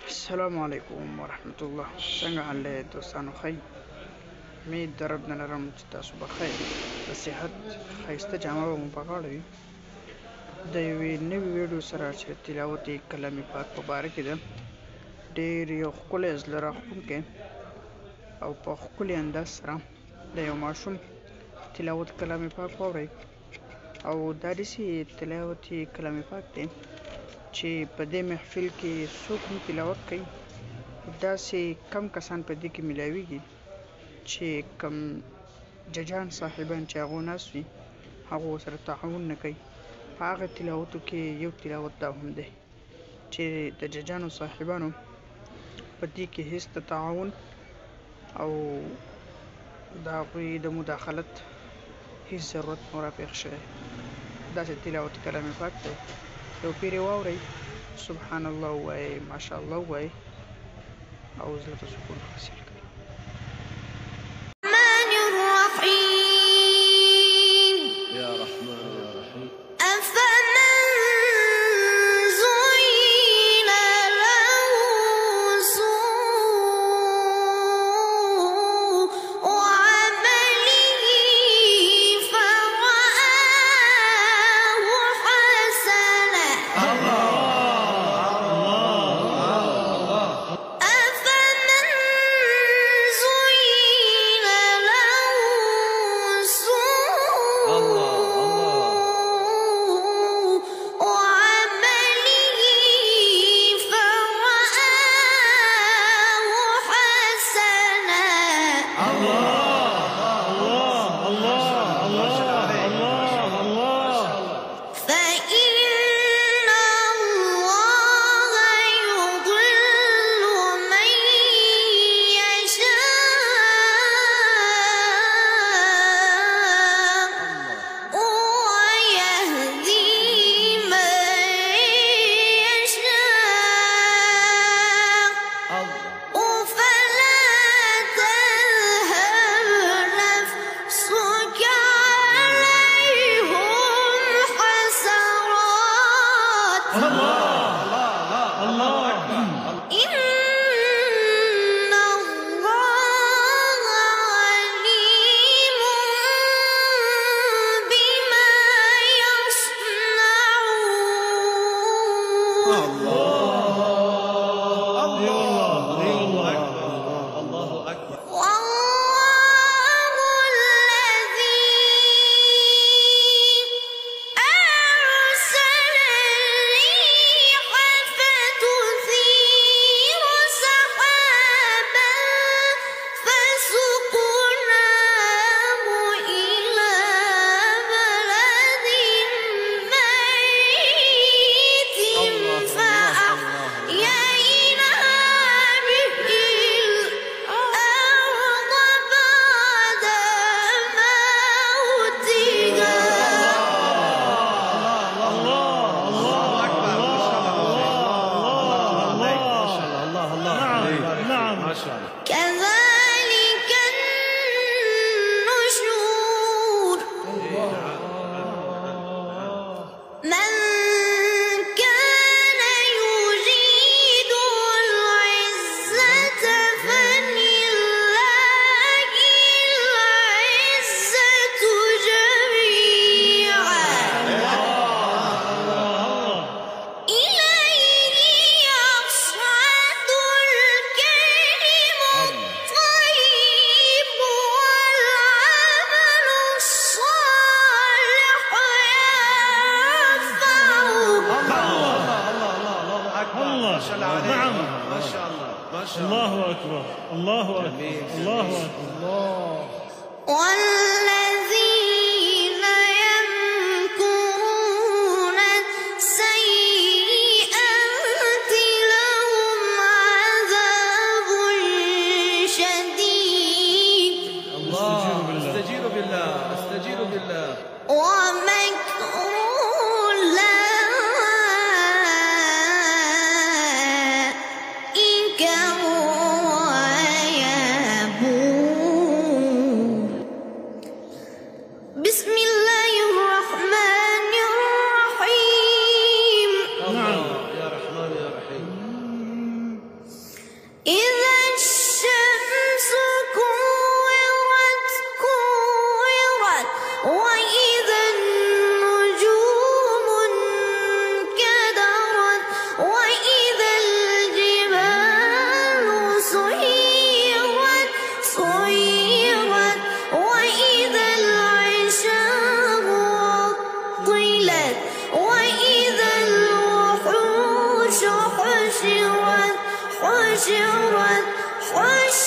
السلام عليكم ورحمة الله. څنګه حال دی دوستانو؟ ښه یې؟ امید د رب نه لرم چې تاسو به ښه یې. د صحت ښایسته جامه به مو په غاړه وي. د یوې نوې ویډیو سره چې تلاوت کلام پاک په باره کې ده. ډېر یو ښکلی زړه راښکونکی او په ښکلي انداز سره د یو ماشوم تلاوت کلام پاک واورئ. او دا داسې تلاوت کلام پاک دی چې په دې محفل کې څوک هم تلاوت کوي، داسې کم کسان په دې کې ملاویږي چې کم ججان صاحبان چې هغو ناست وي هغو سره تعاون نه کوي. په هغه تلاوتو کې یو تلاوت دا هم دی چې د ججانو صاحبانو په دې کې هیڅ د تعاون او د هغوی د مداخلت هیڅ ضرورت نه راپېښ شوی. داسې تلاوت کلام پاک دی. یو پیر یې واورئ، سبحان الله ووایئ، ماشاء الله ووایئ او زړه ته سکون حاصل کړئ. الله أكبر، الله أكبر، الله أكبر. والذين يمكرون السيئات لهم عذاب شديد. استجير بالله، استجير بالله. ومكر حشرت